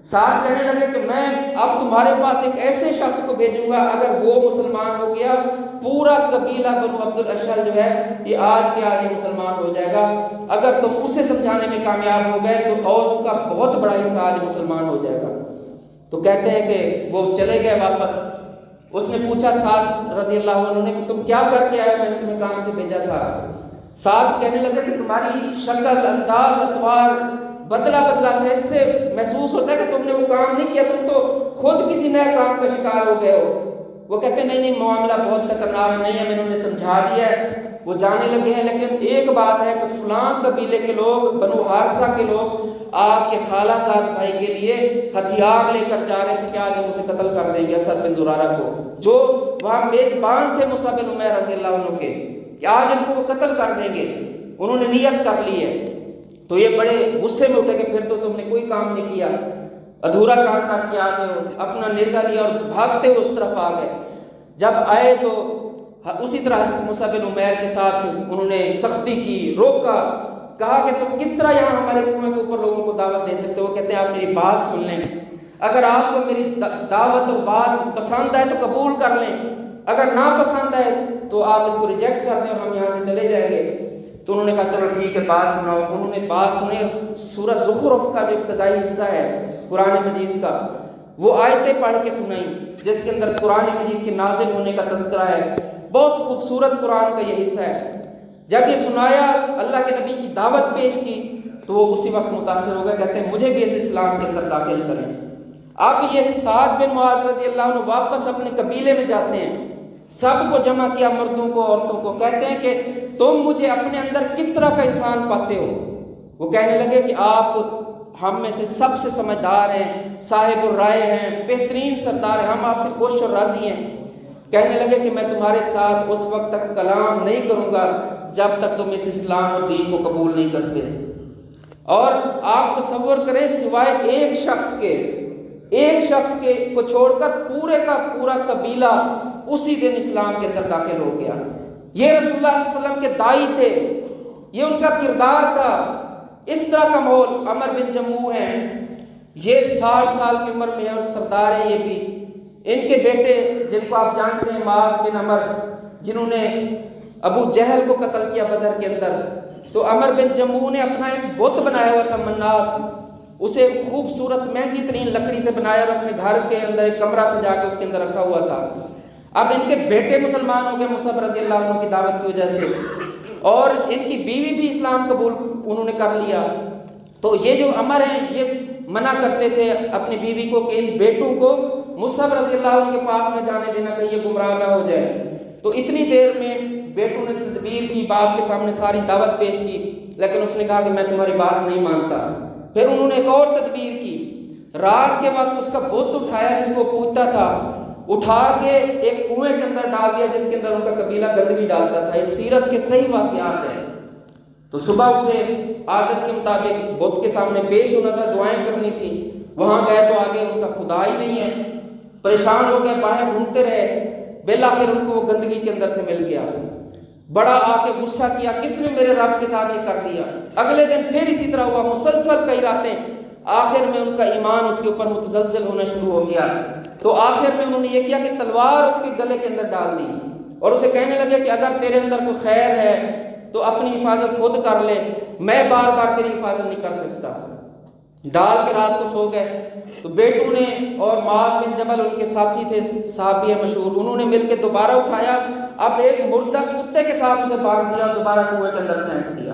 ساتھ کہنے لگے کہ میں اب تمہارے پاس ایک ایسے شخص کو بھیجوں گا، اگر وہ مسلمان ہو گیا پورا قبیلہ بنو عبد الاشہل جو ہے یہ آج کے آج ہی مسلمان ہو جائے گا، اگر تم اسے سمجھانے میں کامیاب ہو گئے تو اوس کا بہت بڑا حصہ آج مسلمان ہو جائے گا۔ تو کہتے ہیں کہ وہ چلے گئے واپس۔ اس نے پوچھا سعد رضی اللہ عنہ نے کہ تم کیا کر کے آئے، میں نے تمہیں کام سے بھیجا تھا۔ سعد کہنے لگے کہ تمہاری شکل، انداز، اطوار بدلا سے اس سے محسوس ہوتا ہے کہ تم نے وہ کام نہیں کیا، تم تو خود کسی نئے کام کا شکار ہو گئے ہو۔ وہ کہتے ہیں نہیں معاملہ بہت خطرناک نہیں ہے، میں نے انہیں سمجھا دیا ہے، وہ جانے لگے ہیں، لیکن ایک بات ہے کہ فلاں قبیلے کے لوگ، بنو حارثہ کے لوگ آپ کے خالہ زاد بھائی کے لیے ہتھیار لے کر جا رہے تھے کہ آج ہم اسے قتل کر دیں گے، اسد بن زرارہ کو، جو وہاں میزبان تھے مصعب بن عمیر رضی اللہ عنہ کے، کہ آج ہم کو وہ قتل کر دیں گے، انہوں نے نیت کر لی ہے۔ تو یہ بڑے غصے میں اٹھے کہ پھر تو تم نے کوئی کام نہیں کیا، ادھورا کام کر کے آ گئے ہو، اپنا نیزہ لیا اور بھاگتے ہوئے اس طرف آ گئے۔ جب آئے تو اسی طرح حضرت مصعب بن عمیر کے ساتھ انہوں نے سختی کی، روکا، کہا کہ تم کس طرح یہاں ہمارے کنویں کے اوپر لوگوں کو دعوت دے سکتے ہو؟ کہتے ہیں آپ میری بات سن لیں، اگر آپ کو میری دعوت اور بات پسند آئے تو قبول کر لیں، اگر نہ پسند آئے تو آپ اس کو ریجیکٹ کر دیں اور ہم یہاں سے چلے جائیں گے۔ تو انہوں نے کہا چلو ٹھیک ہے بات سناؤ۔ انہوں نے بات سنی، سورۃ زخرف کا جو ابتدائی حصہ ہے قرآن مجید کا، وہ آیتیں پڑھ کے سنائیں جس کے اندر قرآن مجید کے نازل ہونے کا تذکرہ ہے، بہت خوبصورت قرآن کا یہ حصہ ہے۔ جب یہ سنایا، اللہ کے نبی کی دعوت پیش کی، تو وہ اسی وقت متاثر ہو گئے، کہتے ہیں مجھے بھی اس اسلام کے اندر داخل کریں۔ اب یہ سعد بن معاذ رضی اللہ عنہ واپس اپنے قبیلے میں جاتے ہیں، سب کو جمع کیا، مردوں کو، عورتوں کو، کہتے ہیں کہ تم مجھے اپنے اندر کس طرح کا انسان پاتے ہو؟ وہ کہنے لگے کہ آپ ہم میں سے سب سے سمجھدار ہیں، صاحب الرائے ہیں، بہترین سردار ہیں، ہم آپ سے خوش اور راضی ہیں۔ کہنے لگے کہ میں تمہارے ساتھ اس وقت تک کلام نہیں کروں گا جب تک تم اس اسلام اور دین کو قبول نہیں کرتے۔ اور آپ تصور کریں، سوائے ایک شخص کے کو چھوڑ کر پورے کا پورا قبیلہ اسی دن اسلام کے اندر داخل ہو گیا۔ یہ رسول اللہ صلی اللہ علیہ وسلم کے داعی تھے، یہ ان کا کردار تھا۔ اس طرح کا ماحول عمر بن جموح ہیں، یہ 60 سال کی عمر میں ہے اور سردار ہیں یہ بھی۔ ان کے بیٹے جن کو آپ جانتے ہیں معاذ بن عمر، جنہوں نے ابو جہل کو قتل کیا بدر کے اندر، تو عمر بن جموح نے اپنا ایک بت بنایا ہوا تھا منات، اسے خوبصورت مہنگی ترین لکڑی سے بنایا اور اپنے گھر کے اندر ایک کمرہ سجا کے اس کے اندر رکھا ہوا تھا۔ اب ان کے بیٹے مسلمان ہو گئے مصعب رضی اللہ عنہ کی دعوت کی وجہ سے، اور ان کی بیوی بھی اسلام قبول انہوں نے کر لیا۔ تو یہ جو عمر ہیں یہ منع کرتے تھے اپنی بیوی کو کہ ان بیٹوں کو مصعب رضی اللہ عنہ کے پاس نہ جانے دینا، کہیں یہ گمراہ نہ ہو جائے۔ تو اتنی دیر میں بیٹوں نے تدبیر کی، باپ کے سامنے ساری دعوت پیش کی، لیکن اس نے کہا کہ میں تمہاری بات نہیں مانتا۔ پھر انہوں نے ایک اور تدبیر کی، رات کے وقت اس کا بت اٹھایا جس کو پوجتا تھا، اٹھا کے ایک کنویں کے اندر ڈال دیا جس کے اندر ان کا قبیلہ گندگی ڈالتا تھا۔ یہ سیرت کے صحیح واقعات ہیں۔ تو صبح اٹھے، عادت کے مطابق بت کے سامنے پیش ہونا تھا، دعائیں کرنی تھی، وہاں گئے تو آگے ان کا خدا ہی نہیں ہے، پریشان ہو گئے، باہر ڈھونڈتے رہے، بالآخر ان کو وہ گندگی کے اندر سے مل گیا۔ بڑا آ کے غصہ کیا، کس نے میرے رب کے ساتھ یہ کر دیا؟ اگلے دن پھر اسی طرح ہوا، مسلسل کئی راتیں، آخر میں ان کا ایمان اس کے اوپر متزلزل ہونا شروع ہو گیا۔ تو آخر میں انہوں نے یہ کیا کہ تلوار اس کے گلے کے اندر ڈال دی اور اسے کہنے لگے کہ اگر تیرے اندر کوئی خیر ہے تو اپنی حفاظت خود کر لے، میں بار بار تیری حفاظت نہیں کر سکتا۔ ڈال کے رات کو سو گئے۔ تو بیٹوں نے اور معاذ بن جبل ان کے ساتھی تھے، صحابی مشہور، انہوں نے مل کے دوبارہ اٹھایا، اب ایک مردہ کتے کے ساتھ اسے باندھ دیا اور دوبارہ کنویں کے اندر پھینک دیا۔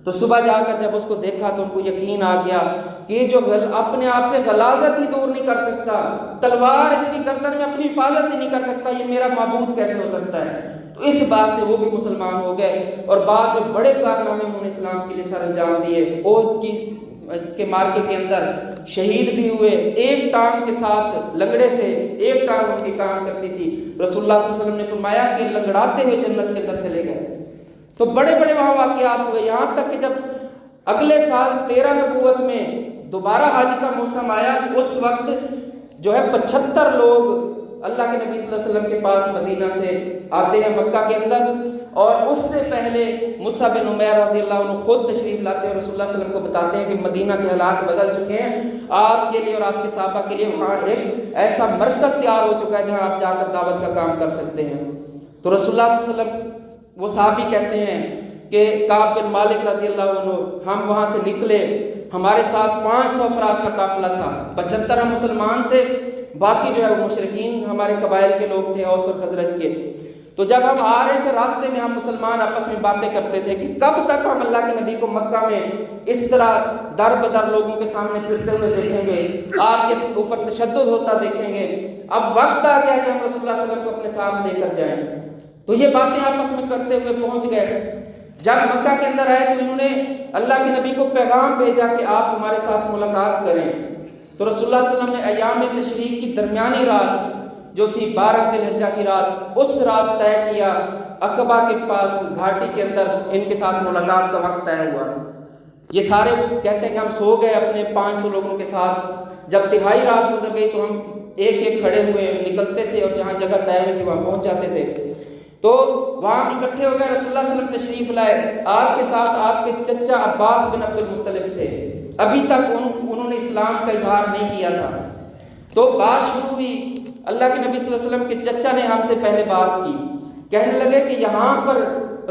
تو صبح جا کر جب اس کو دیکھا تو ان کو یقین آ گیا کہ یہ جو اپنے آپ سے غلاظت ہی دور نہیں کر سکتا، تلوار اس کی گردن میں اپنی حفاظت ہی نہیں کر سکتا، یہ میرا معبود کیسے ہو سکتا ہے؟ تو اس بات سے وہ بھی مسلمان ہو گئے اور بعد میں بڑے کارنامے انہوں نے اسلام کے لیے سر انجام دیے۔ عہد کی کے مارکے کے اندر شہید بھی ہوئے، ایک ٹانگ کے ساتھ لنگڑے تھے، ایک ٹانگ ان کی کام کرتی تھی، رسول اللہ صلی اللہ علیہ وسلم نے فرمایا کہ لنگڑاتے ہوئے جنت کے اندر چلے گئے۔ تو بڑے بڑے وہاں واقعات ہوئے، یہاں تک کہ جب اگلے سال 13 نبوت میں دوبارہ حج کا موسم آیا، اس وقت جو ہے 75 لوگ اللہ کے نبی صلی اللہ علیہ وسلم کے پاس مدینہ سے آتے ہیں مکہ کے اندر، اور اس سے پہلے مصعب بن عمیر رضی اللہ عنہ خود تشریف لاتے ہیں، رسول اللہ صلی اللہ علیہ وسلم کو بتاتے ہیں کہ مدینہ کے حالات بدل چکے ہیں، آپ کے لیے اور آپ کے صحابہ کے لیے وہاں ایک ایسا مرکز تیار ہو چکا ہے جہاں آپ جا کر دعوت کا کام کر سکتے ہیں۔ تو رسول اللہ صلی اللہ علیہ وسلم وہ صحابی کہتے ہیں کہ کعب بن مالک رضی اللہ عنہ، ہم وہاں سے نکلے، ہمارے ساتھ 500 افراد کا قافلہ تھا، 75 ہم مسلمان تھے، باقی جو ہے وہ مشرکین ہمارے قبائل کے لوگ تھے، اوس اور خزرج کے۔ تو جب ہم آ رہے تھے راستے میں ہم مسلمان آپس میں باتیں کرتے تھے کہ کب تک ہم اللہ کے نبی کو مکہ میں اس طرح در بدر لوگوں کے سامنے پھرتے ہوئے دیکھیں گے، آپ کے اوپر تشدد ہوتا دیکھیں گے، اب وقت آ گیا کہ ہم رسول اللہ صلی اللہ علیہ وسلم کو اپنے ساتھ لے کر جائیں۔ تو یہ باتیں آپس میں کرتے ہوئے پہنچ گئے، جب مکہ کے اندر آئے تو انہوں نے اللہ کے نبی کو پیغام بھیجا کہ آپ ہمارے ساتھ ملاقات کریں۔ تو رسول اللہ صلی اللہ علیہ وسلم نے ایام تشریق کی درمیانی رات جو تھی 12 ذی الحجہ کی رات، اس رات طے کیا، عقبہ کے پاس گھاٹی کے اندر ان کے ساتھ ملاقات کا وقت طے ہوا۔ یہ سارے کہتے ہیں کہ ہم سو گئے اپنے 500 لوگوں کے ساتھ، جب تہائی رات گزر گئی تو ہم ایک ایک کھڑے ہوئے نکلتے تھے اور جہاں جگہ طے ہوئی تھی وہاں پہنچ جاتے تھے۔ تو وہاں اکٹھے ہو گئے، رسول اللہ صلی اللہ علیہ وسلم تشریف لائے، آپ کے ساتھ آپ کے چچا عباس بن عبد المطلب تھے، ابھی تک انہوں نے اسلام کا اظہار نہیں کیا تھا۔ تو بات شروع ہوئی، اللہ کے نبی صلی اللہ علیہ وسلم کے چچا نے ہم سے پہلے بات کی، کہنے لگے کہ یہاں پر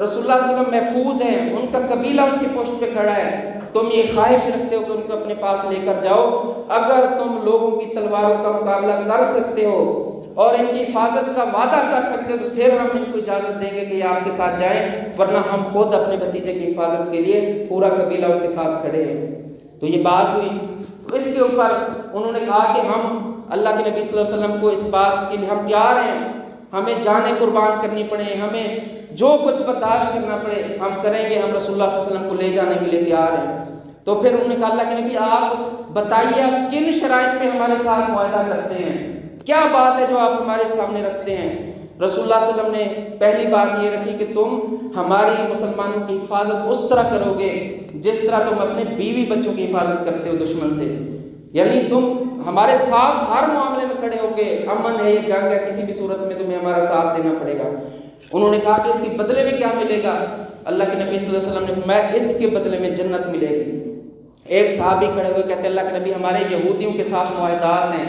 رسول اللہ صلی اللہ علیہ وسلم محفوظ ہیں، ان کا قبیلہ ان کی پشت پہ کھڑا ہے، تم یہ خواہش رکھتے ہو کہ ان کو اپنے پاس لے کر جاؤ، اگر تم لوگوں کی تلواروں کا مقابلہ کر سکتے ہو اور ان کی حفاظت کا وعدہ کر سکتے ہو تو پھر ہم ان کو اجازت دیں گے کہ یہ آپ کے ساتھ جائیں، ورنہ ہم خود اپنے بھتیجے کی حفاظت کے لیے پورا قبیلہ ان کے ساتھ کھڑے ہیں۔ تو یہ بات ہوئی، اس کے اوپر انہوں نے کہا کہ ہم اللہ کے نبی صلی اللہ علیہ وسلم کو اس بات کے لیے ہم تیار ہیں، ہمیں جانیں قربان کرنی پڑے، ہمیں جو کچھ برداشت کرنا پڑے ہم کریں گے، ہم رسول اللہ صلی اللہ علیہ وسلم کو لے جانے کے لیے تیار ہیں۔ تو پھر انہوں نے کہا اللہ کے نبی آپ بتائیے آپ کن شرائط پہ ہمارے ساتھ معاہدہ کرتے ہیں، کیا بات ہے جو آپ ہمارے سامنے رکھتے ہیں؟ رسول اللہ صلی اللہ علیہ وسلم نے پہلی بات یہ رکھی کہ تم ہماری مسلمانوں کی حفاظت اس طرح کرو گے جس طرح تم اپنے بیوی بچوں کی حفاظت کرتے ہو دشمن سے، یعنی تم ہمارے ساتھ ہر معاملے میں کھڑے ہو گے، امن ہے یہ جنگ ہے کسی بھی صورت میں تمہیں ہمارا ساتھ دینا پڑے گا۔ انہوں نے کہا کہ اس کے بدلے میں کیا ملے گا؟ اللہ کے نبی صلی اللہ علیہ وسلم نے فرمایا اس کے بدلے میں جنت ملے گی۔ ایک صحابی کھڑے ہوئے کہتے ہیں اللہ کے نبی ہمارے یہودیوں کے ساتھ معاہدات ہیں،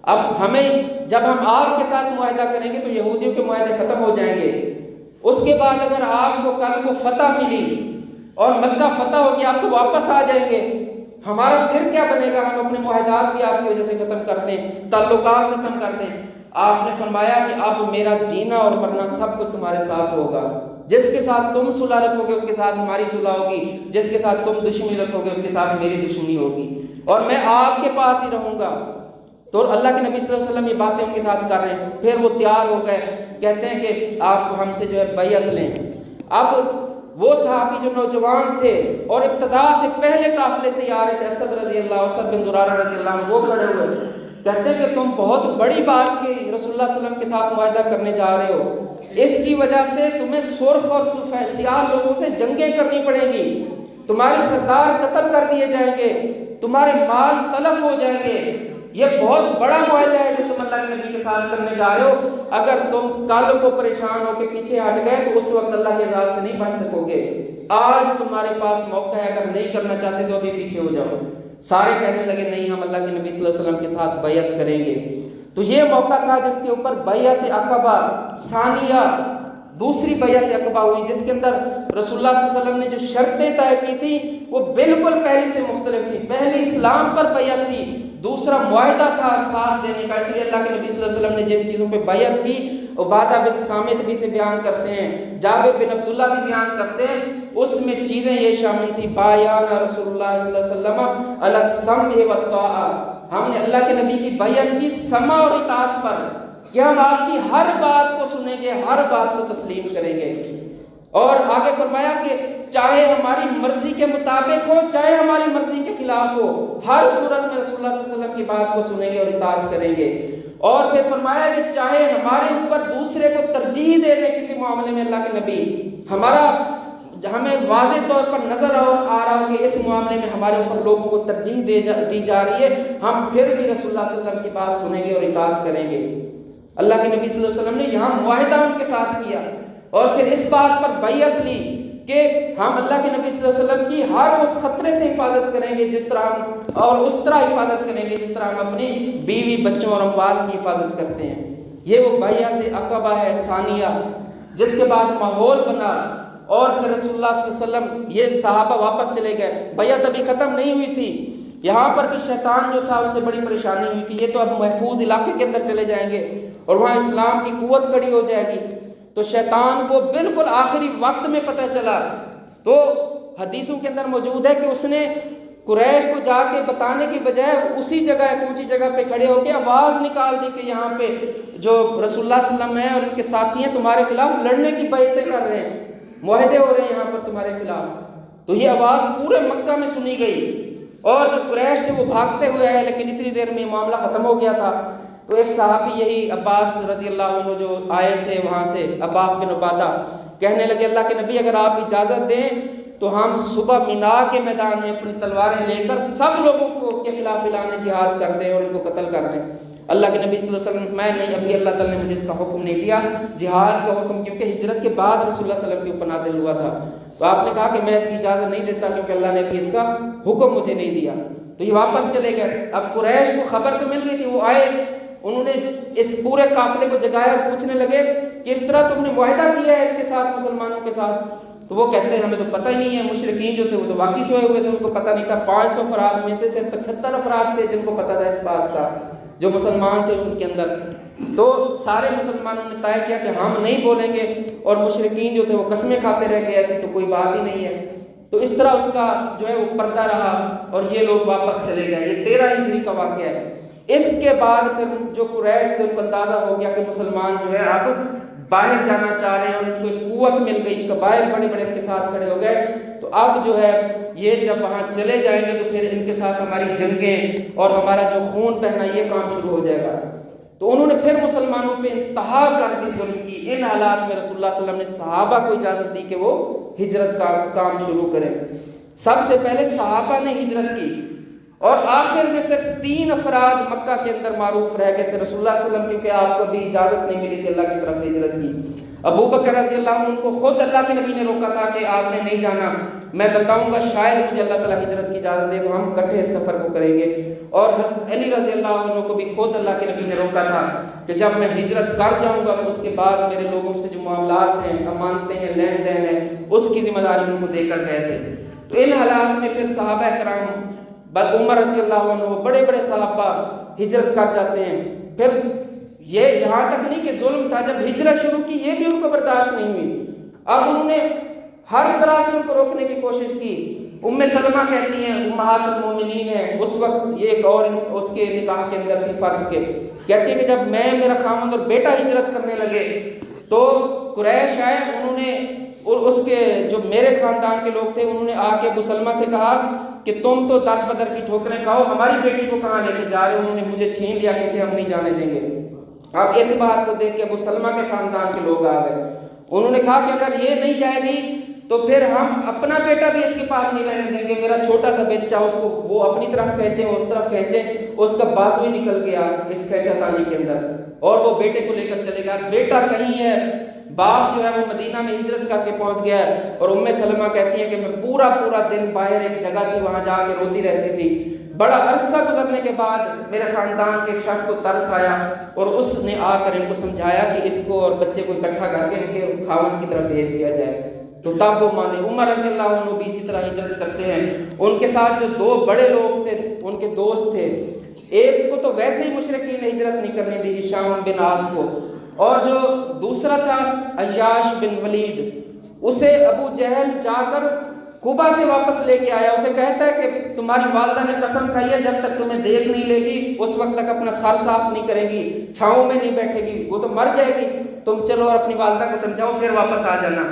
اب ہمیں جب ہم آپ کے ساتھ معاہدہ کریں گے تو یہودیوں کے معاہدے ختم ہو جائیں گے، اس کے بعد اگر آپ کو کل کو فتح ملی اور مکہ فتح ہو گیا آپ تو واپس آ جائیں گے، ہمارا پھر کیا بنے گا؟ ہم اپنے معاہدات بھی آپ کی وجہ سے ختم کر دیں، تعلقات ختم کر دیں۔ آپ نے فرمایا کہ اب میرا جینا اور مرنا سب کچھ تمہارے ساتھ ہوگا، جس کے ساتھ تم صلح رکھو گے اس کے ساتھ ہماری صلح ہوگی، جس کے ساتھ تم دشمنی رکھو گے اس کے ساتھ میری دشمنی ہوگی، اور میں آپ کے پاس ہی رہوں گا۔ تو اللہ کے نبی صلی اللہ علیہ وسلم یہ باتیں ان کے ساتھ کر رہے ہیں، پھر وہ تیار ہو گئے، کہتے ہیں کہ آپ ہم سے جو ہے بیعت لیں۔ اب وہ صحابی جو نوجوان تھے اور ابتدا سے پہلے قافلے سے آ رہے تھے، اسد رضی اللہ، اسد بن زرارہ رضی اللہ عنہ، وہ کھڑے ہوئے کہتے ہیں کہ تم بہت بڑی بات کے رسول اللہ صلی اللہ علیہ وسلم کے ساتھ معاہدہ کرنے جا رہے ہو، اس کی وجہ سے تمہیں سرخ اور سیاہ لوگوں سے جنگیں کرنی پڑیں گی، تمہارے سردار قتل کر دیے جائیں گے، تمہارے مال تلف ہو جائیں گے، یہ بہت بڑا معاہدہ ہے جو تم اللہ کے نبی کے ساتھ کرنے جا رہے ہو، اگر تم کل کو پریشان ہو کے پیچھے ہٹ گئے تو اس وقت اللہ کے عذاب سے نہیں بچ سکو گے، آج تمہارے پاس موقع ہے، اگر نہیں کرنا چاہتے تو ابھی پیچھے ہو جاؤ۔ سارے کہنے لگے نہیں ہم اللہ کے نبی صلی اللہ علیہ وسلم کے ساتھ بیعت کریں گے۔ تو یہ موقع تھا جس کے اوپر بیعت عقبہ ثانیہ، دوسری بیعت عقبہ ہوئی، جس کے اندر رسول اللہ صلی اللہ علیہ وسلم نے جو شرطیں طے کی تھی وہ بالکل پہلی سے مختلف تھی، پہلی اسلام پر بیعت تھی، دوسرا معاہدہ تھا ساتھ دینے کا۔ اس لیے اللہ کے نبی صلی اللہ علیہ وسلم نے جن چیزوں پہ بیعت کی، عبادہ بن صامت بھی سے بیان کرتے ہیں، جابر بن عبداللہ بھی بیان کرتے ہیں، اس میں چیزیں یہ شامل تھی، بایعنا رسول اللہ صلی اللہ علیہ وسلم علی السمع والطاعہ، ہم نے اللہ کے نبی کی بیعت کی سمع اور اطاعت پر کہ ہم آپ کی ہر بات کو سنیں گے، ہر بات کو تسلیم کریں گے۔ اور آگے فرمایا کہ چاہے ہماری مرضی کے مطابق ہو چاہے ہماری مرضی کے خلاف ہو، ہر صورت میں رسول اللہ صلی اللہ علیہ وسلم کی بات کو سنیں گے اور اطاعت کریں گے۔ اور پھر فرمایا کہ چاہے ہمارے اوپر دوسرے کو ترجیح دے دے کسی معاملے میں اللہ کے نبی، ہمیں واضح طور پر نظر آ رہا ہو کہ اس معاملے میں ہمارے اوپر لوگوں کو ترجیح دی جا رہی ہے، ہم پھر بھی رسول اللہ صلی اللہ علیہ وسلم کی بات سنیں گے اور اطاعت کریں گے۔ اللہ کے نبی صلی اللہ علیہ وسلم نے یہاں معاہدہ ان کے ساتھ کیا اور پھر اس بات پر بیعت لی کہ ہم اللہ کے نبی صلی اللہ علیہ وسلم کی ہر اس خطرے سے حفاظت کریں گے جس طرح ہم اور اس طرح حفاظت کریں گے جس طرح ہم اپنی بیوی بچوں اور اموال کی حفاظت کرتے ہیں۔ یہ وہ بیعت عقبہ ہے ثانیہ، جس کے بعد ماحول بنا اور پھر رسول اللہ صلی اللہ علیہ وسلم یہ صحابہ واپس چلے گئے۔ بیعت ابھی ختم نہیں ہوئی تھی، یہاں پر بھی شیطان جو تھا اسے بڑی پریشانی ہوئی تھی، یہ تو اب محفوظ علاقے کے اندر چلے جائیں گے اور وہاں اسلام کی قوت کھڑی ہو جائے گی۔ تو شیطان کو بالکل آخری وقت میں پتہ چلا، تو حدیثوں کے اندر موجود ہے کہ اس نے قریش کو جا کے بتانے کی بجائے اسی جگہ ایک اونچی جگہ پہ کھڑے ہو کے آواز نکال دی کہ یہاں پہ جو رسول اللہ صلی اللہ علیہ وسلم ہیں اور ان کے ساتھی ہیں تمہارے خلاف لڑنے کی بیعتیں کر رہے ہیں، معاہدے ہو رہے ہیں یہاں پر تمہارے خلاف۔ تو یہ آواز پورے مکہ میں سنی گئی اور جو قریش تھے وہ بھاگتے ہوئے آئے، لیکن اتنی دیر میں معاملہ ختم ہو گیا تھا۔ تو ایک صحابی یہی عباس رضی اللہ عنہ جو آئے تھے وہاں سے، عباس بن عبادہ، کہنے لگے اللہ کے نبی اگر آپ اجازت دیں تو ہم صبح مینا کے میدان میں اپنی تلواریں لے کر سب لوگوں کو کے خلاف اعلان جہاد کر دیں اور ان کو قتل کر دیں۔ اللہ کے نبی صلی اللہ علیہ وسلم میں نہیں، ابھی اللہ تعالیٰ نے مجھے اس کا حکم نہیں دیا جہاد کا حکم، کیونکہ ہجرت کے بعد رسول اللہ صلی اللہ علیہ وسلم کے اوپر نازل ہوا تھا۔ تو آپ نے کہا کہ میں اس کی اجازت نہیں دیتا کیونکہ اللہ نے ابھی اس کا حکم مجھے نہیں دیا۔ تو یہ واپس چلے گئے۔ اب قریش کو خبر تو مل گئی تھی، وہ آئے، انہوں نے اس پورے قافلے کو جگایا اور پوچھنے لگے کہ اس طرح تم نے معاہدہ کیا ہے ان کے ساتھ، مسلمانوں کے ساتھ؟ تو وہ کہتے ہیں ہمیں تو پتہ ہی نہیں ہے، مشرکین جو تھے وہ تو واقعی سوئے ہوئے تھے، ان کو پتہ نہیں تھا۔ 500 افراد میں سے صرف 75 افراد تھے جن کو پتہ تھا اس بات کا، جو مسلمان تھے ان کے اندر۔ تو سارے مسلمانوں نے طے کیا کہ ہم نہیں بولیں گے، اور مشرکین جو تھے وہ قسمیں کھاتے رہ گئے، ایسی تو کوئی بات ہی نہیں ہے۔ تو اس طرح اس کا جو ہے وہ پردہ رہا اور یہ لوگ واپس چلے گئے۔ یہ 13 ہجری کا واقعہ ہے۔ اس کے بعد پھر جو قریش تھے ان کو اندازہ ہو گیا کہ مسلمان جو ہے اب باہر جانا چاہ رہے ہیں اور ان کو ایک قوت مل گئی، قبائل بڑے بڑے ان کے ساتھ کھڑے ہو گئے۔ تو اب جو ہے یہ جب وہاں چلے جائیں گے تو پھر ان کے ساتھ ہماری جنگیں اور ہمارا جو خون بہنا یہ کام شروع ہو جائے گا۔ تو انہوں نے پھر مسلمانوں پہ انتہا کر دی ظلم کی۔ ان حالات میں رسول اللہ صلی اللہ علیہ وسلم نے صحابہ کو اجازت دی کہ وہ ہجرت کا کام شروع کریں۔ سب سے پہلے صحابہ نے ہجرت کی اور آخر میں صرف 3 افراد مکہ کے اندر معروف رہ گئے تھے رسول اللہ صلی اللہ علیہ وسلم، کیونکہ آپ کو بھی اجازت نہیں ملی تھی اللہ کی طرف سے ہجرت کی۔ ابو بکر رضی اللہ عنہ ان کو خود اللہ کے نبی نے روکا تھا کہ آپ نے نہیں جانا، میں بتاؤں گا شاید مجھے اللہ تعالیٰ ہجرت کی اجازت دے تو ہم اکٹھے اس سفر کو کریں گے۔ اور حضرت علی رضی اللہ عنہ کو بھی خود اللہ کے نبی نے روکا تھا کہ جب میں ہجرت کر جاؤں گا تو اس کے بعد میرے لوگوں سے جو معاملات ہیں، امانتیں ہیں، لین دین ہے، اس کی ذمہ داری ان کو دے کر گئے تھے۔ تو ان حالات میں پھر صحابہ کرام، عمر رضی اللہ عنہ، بڑے بڑے صحابہ ہجرت کر جاتے ہیں۔ پھر یہ یہاں تک نہیں کہ ظلم تھا، جب ہجرت شروع کی یہ بھی ان کو برداشت نہیں ہوئی، اب انہوں نے ہر طرح سے ان کو روکنے کی کوشش کی۔ ام سلمہ کہتی ہیں، امہات المومنین ہیں، اس وقت یہ ایک اور اس کے نکاح کے اندر تھی فرد کے، کہتی ہے کہ جب میں، میرا خاوند اور بیٹا ہجرت کرنے لگے تو قریش آئے، انہوں نے اس کے جو میرے خاندان کے لوگ تھے انہوں نے آ کے ابو سلمہ سے کہا کہ تم تو در بدر کی ٹھوکریں کھاؤ، ہماری بیٹی کو کہاں لے کے جا رہے ہو، انہوں نے مجھے چھین لیا، کسے ہم نہیں جانے دیں گے۔ اب اس بات کو دیکھ کے ابو سلمہ کے خاندان کے لوگ آ گئے، انہوں نے کہا کہ اگر یہ نہیں جائے گی تو پھر ہم اپنا بیٹا بھی اس کے پاس نہیں رہنے دیں گے، میرا چھوٹا سا بچہ، اس کو وہ اپنی طرف کھینچیں، اس طرف کھینچیں، اس کا بازو ہی نکل گیا اس کھینچا تانی کے اندر، اور وہ بیٹے کو لے کر چلے گیا۔ بیٹا کہیں ہے، باپ جو ہے وہ مدینہ میں ہجرت کر کے پہنچ گیا ہے، اور ام سلمہ کہتی ہیں کہ میں پورا دن باہر ایک جگہ تھی وہاں جا کے روتی رہتی تھی۔ بڑا عرصہ گزرنے کے بعد میرے خاندان کے ایک شخص کو ترس آیا اور اس نے آ کر ان کو سمجھایا کہ اس کو اور بچے کو اکٹھا کر کے ان کے خاوند کی طرف بھیج دیا جائے، تو تب وہ مانے۔ عمر رضی اللہ عنہ بھی اسی طرح ہجرت کرتے ہیں۔ ان کے ساتھ جو 2 بڑے لوگ تھے ان کے دوست تھے، ایک کو تو ویسے ہی مشرکین نے ہجرت نہیں کرنی تھی، ہشام بن عاص کو، اور جو دوسرا تھا عیاش بن ولید، اسے ابو جہل جا کر قبا سے واپس لے کے آیا، اسے کہتا ہے کہ تمہاری والدہ نے قسم کھائی ہے جب تک تمہیں دیکھ نہیں لے گی اس وقت تک اپنا سر صاف نہیں کرے گی، چھاؤں میں نہیں بیٹھے گی، وہ تو مر جائے گی، تم چلو اور اپنی والدہ کو سمجھاؤ پھر واپس آ جانا۔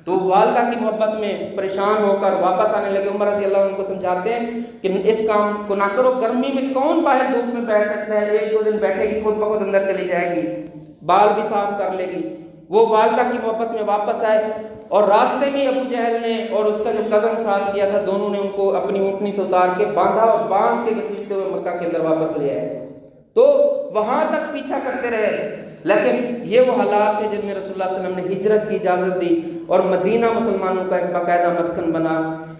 تو وہ والدہ کی محبت میں پریشان ہو کر واپس آنے لگے۔ عمر رضی اللہ عنہ کو سمجھاتے ہیں کہ اس کام کو نہ کرو، گرمی میں کون باہر دھوپ میں بیٹھ سکتا ہے، ایک دو دن بیٹھے گی خود بخود اندر چلی جائے گی، بال بھی صاف کر لے گی۔ وہ والدہ کی محبت میں واپس آئے، اور راستے میں ابو جہل نے اور اس کا جو کزن ساتھ کیا تھا، دونوں نے ان کو اپنی اونٹنی سے اتار کے باندھا اور باندھ کے گھسیٹتے ہوئے مکہ کے اندر واپس لے آئے۔ تو وہاں تک پیچھا کرتے رہے، لیکن یہ وہ حالات تھے جن میں رسول اللہ صلی اللہ علیہ وسلم نے ہجرت کی اجازت دی اور مدینہ مسلمانوں کا ایک باقاعدہ مسکن بنا۔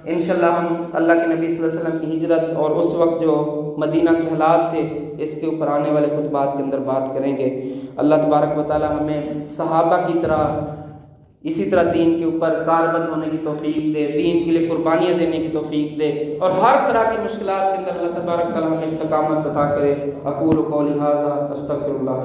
انشاءاللہ ہم اللہ کے نبی صلی اللہ علیہ وسلم کی ہجرت اور اس وقت جو مدینہ کے حالات تھے اس کے اوپر آنے والے خطبات کے اندر بات کریں گے۔ اللہ تبارک و تعالی ہمیں صحابہ کی طرح اسی طرح دین کے اوپر کاربند ہونے کی توفیق دے، دین کے لیے قربانیاں دینے کی توفیق دے، اور ہر طرح کی مشکلات کے اندر اللہ تبارک و تعالی ہمیں استقامت عطا کرے۔ اقول قولی ھذا استغفر اللہ۔